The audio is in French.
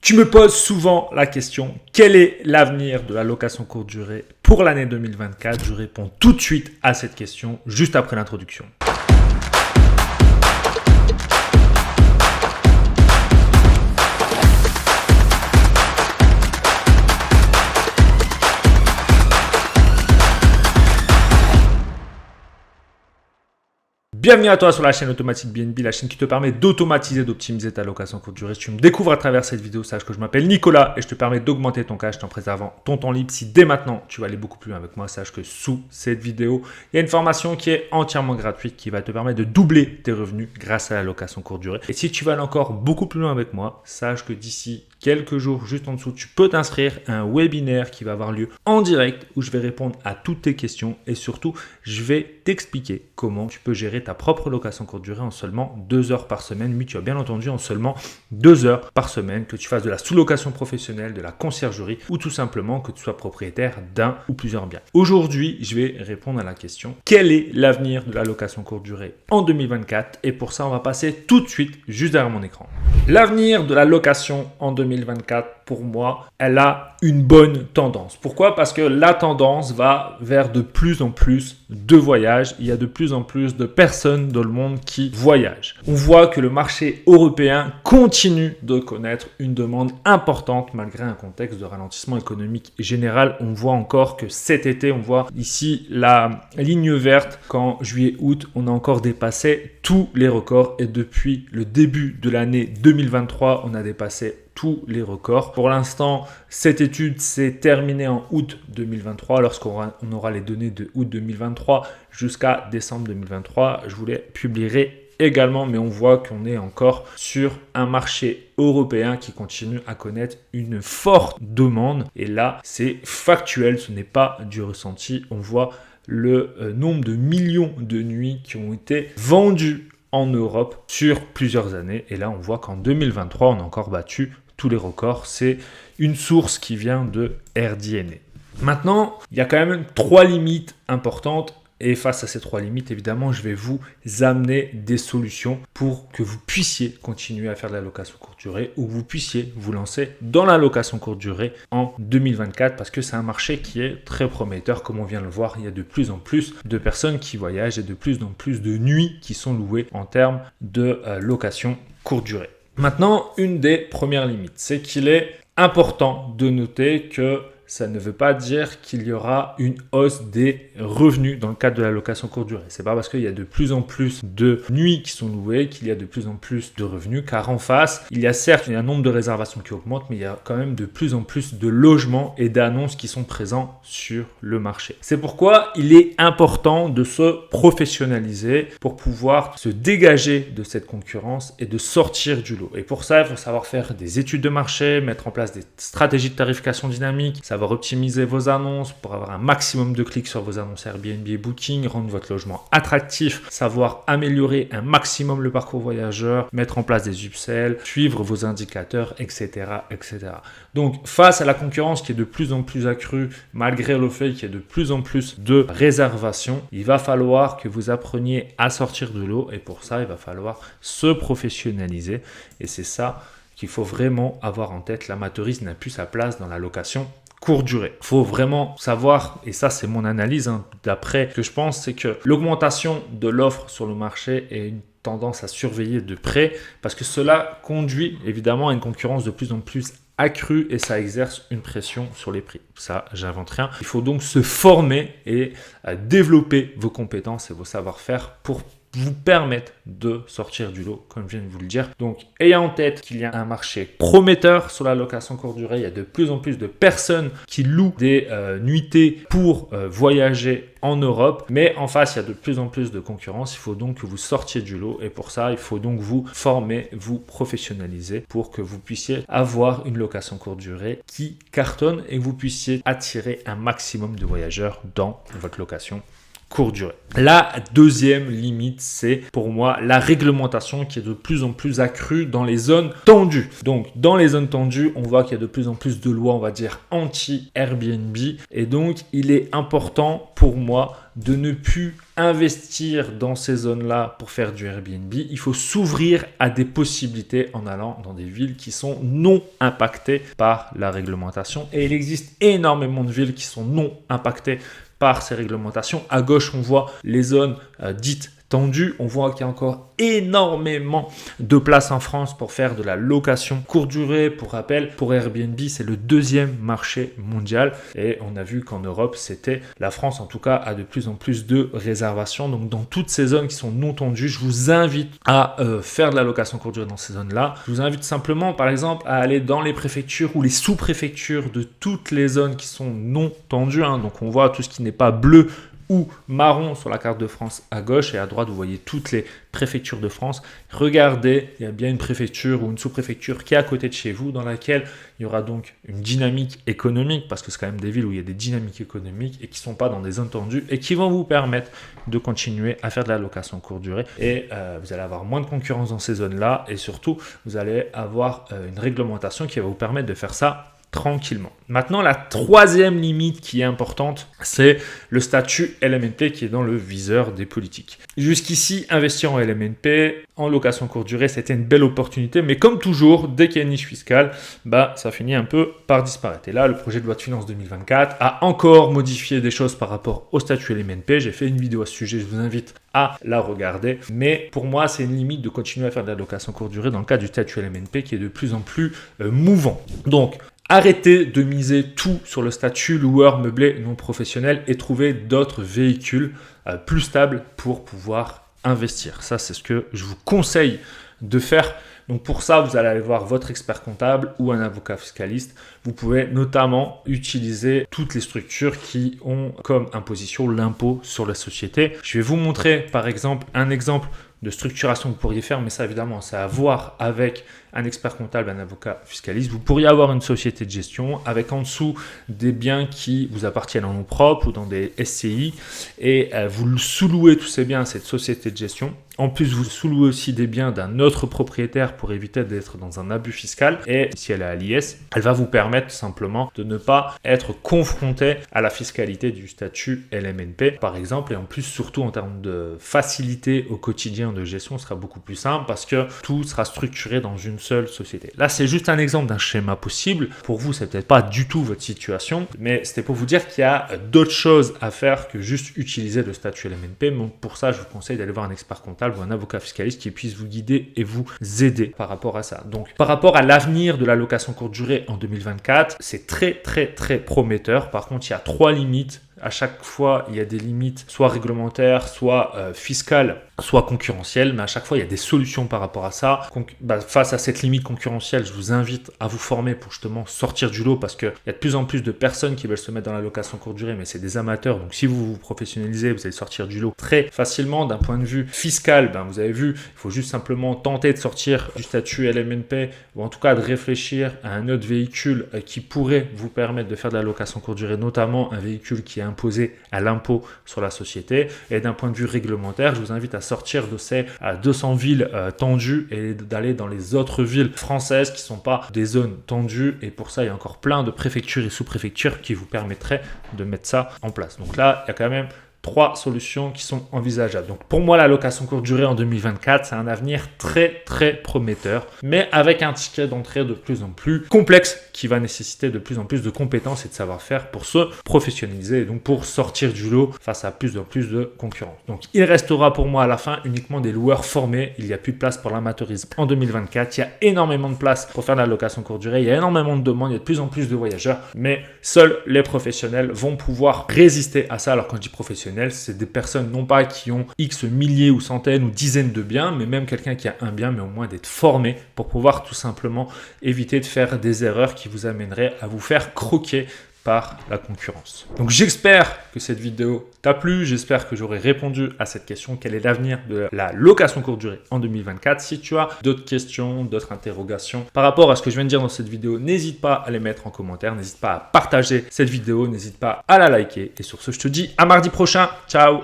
Tu me poses souvent la question, quel est l'avenir de la location courte durée pour l'année 2024? Je réponds tout de suite à cette question juste après l'introduction. Bienvenue à toi sur la chaîne Automatique BNB, la chaîne qui te permet d'automatiser, d'optimiser ta location courte durée. Si tu me découvres à travers cette vidéo, sache que je m'appelle Nicolas et je te permets d'augmenter ton cash en préservant ton temps libre. Si dès maintenant, tu vas aller beaucoup plus loin avec moi, sache que sous cette vidéo, il y a une formation qui est entièrement gratuite qui va te permettre de doubler tes revenus grâce à la location courte durée. Et si tu vas aller encore beaucoup plus loin avec moi, sache que d'ici quelques jours, juste en dessous, tu peux t'inscrire à un webinaire qui va avoir lieu en direct où je vais répondre à toutes tes questions et surtout, je vais t'expliquer comment tu peux gérer ta propre location courte durée en seulement 2 heures par semaine. Oui, tu as bien entendu, en seulement 2 heures par semaine, que tu fasses de la sous-location professionnelle, de la conciergerie ou tout simplement que tu sois propriétaire d'un ou plusieurs biens. Aujourd'hui, je vais répondre à la question, quel est l'avenir de la location courte durée en 2024? Et pour ça, on va passer tout de suite juste derrière mon écran. L'avenir de la location en 2024, pour moi, elle a une bonne tendance. Pourquoi? Parce que la tendance va vers de plus en plus de voyages. Il y a de plus en plus de personnes dans le monde qui voyagent. On voit que le marché européen continue de connaître une demande importante malgré un contexte de ralentissement économique général. On voit encore que cet été, on voit ici la ligne verte qu'en juillet-août, on a encore dépassé tous les records et depuis le début de l'année 2023, on a dépassé tous les records. Pour l'instant, cette étude s'est terminée en août 2023. Lorsqu'on aura les données de août 2023 jusqu'à décembre 2023, je vous les publierai également, mais on voit qu'on est encore sur un marché européen qui continue à connaître une forte demande. Et là, c'est factuel, ce n'est pas du ressenti. On voit le nombre de millions de nuits qui ont été vendues en Europe sur plusieurs années. Et là, on voit qu'en 2023, on a encore battu tous les records. C'est une source qui vient de RDNA. Maintenant, il y a quand même 3 limites importantes. Et face à ces 3 limites, évidemment, je vais vous amener des solutions pour que vous puissiez continuer à faire de la location courte durée ou que vous puissiez vous lancer dans la location courte durée en 2024 parce que c'est un marché qui est très prometteur. Comme on vient de le voir, il y a de plus en plus de personnes qui voyagent et de plus en plus de nuits qui sont louées en termes de location courte durée. Maintenant, une des premières limites, c'est qu'il est important de noter que ça ne veut pas dire qu'il y aura une hausse des revenus dans le cadre de la location courte durée. C'est pas parce qu'il y a de plus en plus de nuits qui sont louées qu'il y a de plus en plus de revenus, car en face, il y a certes un nombre de réservations qui augmente, mais il y a quand même de plus en plus de logements et d'annonces qui sont présents sur le marché. C'est pourquoi il est important de se professionnaliser pour pouvoir se dégager de cette concurrence et de sortir du lot. Et pour ça, il faut savoir faire des études de marché, mettre en place des stratégies de tarification dynamique, savoir optimiser vos annonces pour avoir un maximum de clics sur vos annonces Airbnb et Booking, rendre votre logement attractif, savoir améliorer un maximum le parcours voyageur, mettre en place des upsells, suivre vos indicateurs, etc., etc. Donc, face à la concurrence qui est de plus en plus accrue, malgré le fait qu'il y ait de plus en plus de réservations, il va falloir que vous appreniez à sortir de l'eau et pour ça, il va falloir se professionnaliser et c'est ça qu'il faut vraiment avoir en tête. L'amateurisme n'a plus sa place dans la location courte durée. Il faut vraiment savoir, et ça c'est mon analyse d'après ce que je pense, c'est que l'augmentation de l'offre sur le marché est une tendance à surveiller de près parce que cela conduit évidemment à une concurrence de plus en plus accrue et ça exerce une pression sur les prix. Ça, j'invente rien. Il faut donc se former et développer vos compétences et vos savoir-faire pour vous permettre de sortir du lot, comme je viens de vous le dire. Donc, ayez en tête qu'il y a un marché prometteur sur la location courte durée. Il y a de plus en plus de personnes qui louent des nuitées pour voyager en Europe. Mais en face, il y a de plus en plus de concurrence. Il faut donc que vous sortiez du lot. Et pour ça, il faut donc vous former, vous professionnaliser pour que vous puissiez avoir une location courte durée qui cartonne et que vous puissiez attirer un maximum de voyageurs dans votre location courte durée. La deuxième limite, c'est pour moi la réglementation qui est de plus en plus accrue dans les zones tendues. Donc, dans les zones tendues, on voit qu'il y a de plus en plus de lois, on va dire, anti-Airbnb. Et donc, il est important pour moi de ne plus investir dans ces zones-là pour faire du Airbnb. Il faut s'ouvrir à des possibilités en allant dans des villes qui sont non impactées par la réglementation. Et il existe énormément de villes qui sont non impactées par ces réglementations. À gauche, on voit les zones dites tendues. On voit qu'il y a encore énormément de places en France pour faire de la location courte durée. Pour rappel, pour Airbnb, c'est le deuxième marché mondial. Et on a vu qu'en Europe, c'était la France, en tout cas, a de plus en plus de réservations. Donc, dans toutes ces zones qui sont non tendues, je vous invite à faire de la location courte durée dans ces zones-là. Je vous invite simplement, par exemple, à aller dans les préfectures ou les sous-préfectures de toutes les zones qui sont non tendues. Donc, on voit tout ce qui n'est pas bleu ou marron sur la carte de France à gauche, et à droite vous voyez toutes les préfectures de France. Regardez, il y a bien une préfecture ou une sous-préfecture qui est à côté de chez vous, dans laquelle il y aura donc une dynamique économique, parce que c'est quand même des villes où il y a des dynamiques économiques et qui ne sont pas dans des zones tendues et qui vont vous permettre de continuer à faire de la location courte durée. Et vous allez avoir moins de concurrence dans ces zones-là, et surtout vous allez avoir une réglementation qui va vous permettre de faire ça tranquillement. Maintenant, la troisième limite qui est importante, c'est le statut LMNP qui est dans le viseur des politiques. Jusqu'ici, investir en LMNP, en location courte durée, c'était une belle opportunité, mais comme toujours, dès qu'il y a une niche fiscale, ça finit un peu par disparaître. Et là, le projet de loi de finances 2024 a encore modifié des choses par rapport au statut LMNP. J'ai fait une vidéo à ce sujet, je vous invite à la regarder. Mais pour moi, c'est une limite de continuer à faire de la location courte durée dans le cas du statut LMNP qui est de plus en plus mouvant. Donc, arrêtez de miser tout sur le statut loueur meublé non professionnel et trouver d'autres véhicules plus stables pour pouvoir investir. Ça, c'est ce que je vous conseille de faire. Donc pour ça, vous allez aller voir votre expert comptable ou un avocat fiscaliste. Vous pouvez notamment utiliser toutes les structures qui ont comme imposition l'impôt sur la société. Je vais vous montrer par exemple un exemple de structuration que vous pourriez faire, mais ça évidemment, c'est à voir avec un expert comptable, un avocat fiscaliste. Vous pourriez avoir une société de gestion avec en dessous des biens qui vous appartiennent en nom propre ou dans des SCI, et vous sous-louez tous ces biens à cette société de gestion. En plus, vous sous-louez aussi des biens d'un autre propriétaire pour éviter d'être dans un abus fiscal. Et si elle est à l'IS, elle va vous permettre simplement de ne pas être confronté à la fiscalité du statut LMNP, par exemple. Et en plus, surtout en termes de facilité au quotidien de gestion, ce sera beaucoup plus simple parce que tout sera structuré dans une seule société. Là, c'est juste un exemple d'un schéma possible. Pour vous, c'est peut-être pas du tout votre situation, mais c'était pour vous dire qu'il y a d'autres choses à faire que juste utiliser le statut LMNP. Donc pour ça, je vous conseille d'aller voir un expert comptable ou un avocat fiscaliste qui puisse vous guider et vous aider par rapport à ça. Donc, par rapport à l'avenir de la location courte durée en 2024, c'est très prometteur. Par contre, il y a 3 limites. À chaque fois, il y a des limites, soit réglementaires, soit fiscales, soit concurrentielles. Mais à chaque fois, il y a des solutions par rapport à ça. Face à cette limite concurrentielle, je vous invite à vous former pour justement sortir du lot, parce qu'il y a de plus en plus de personnes qui veulent se mettre dans la location courte durée, mais c'est des amateurs. Donc, si vous vous professionnalisez, vous allez sortir du lot très facilement. D'un point de vue fiscal, vous avez vu, il faut juste simplement tenter de sortir du statut LMNP, ou en tout cas de réfléchir à un autre véhicule qui pourrait vous permettre de faire de la location courte durée, notamment un véhicule qui est imposé à l'impôt sur la société. Et d'un point de vue réglementaire, je vous invite à sortir de ces 200 villes tendues et d'aller dans les autres villes françaises qui ne sont pas des zones tendues. Et pour ça, il y a encore plein de préfectures et sous-préfectures qui vous permettraient de mettre ça en place. Donc là, il y a quand même 3 solutions qui sont envisageables. Donc pour moi, la location courte durée en 2024, c'est un avenir très prometteur, mais avec un ticket d'entrée de plus en plus complexe qui va nécessiter de plus en plus de compétences et de savoir-faire pour se professionnaliser et donc pour sortir du lot face à plus en plus de concurrence. Donc il restera pour moi à la fin uniquement des loueurs formés. Il n'y a plus de place pour l'amateurisme en 2024. Il y a énormément de place pour faire de la location courte durée. Il y a énormément de demandes, il y a de plus en plus de voyageurs, mais seuls les professionnels vont pouvoir résister à ça. Alors quand je dis professionnel, c'est des personnes non pas qui ont X milliers ou centaines ou dizaines de biens, mais même quelqu'un qui a un bien, mais au moins d'être formé pour pouvoir tout simplement éviter de faire des erreurs qui vous amèneraient à vous faire croquer par la concurrence. Donc j'espère que cette vidéo t'a plu, j'espère que j'aurai répondu à cette question, quel est l'avenir de la location courte durée en 2024. Si tu as d'autres questions, d'autres interrogations par rapport à ce que je viens de dire dans cette vidéo, n'hésite pas à les mettre en commentaire, n'hésite pas à partager cette vidéo, n'hésite pas à la liker. Et sur ce, je te dis à mardi prochain, ciao.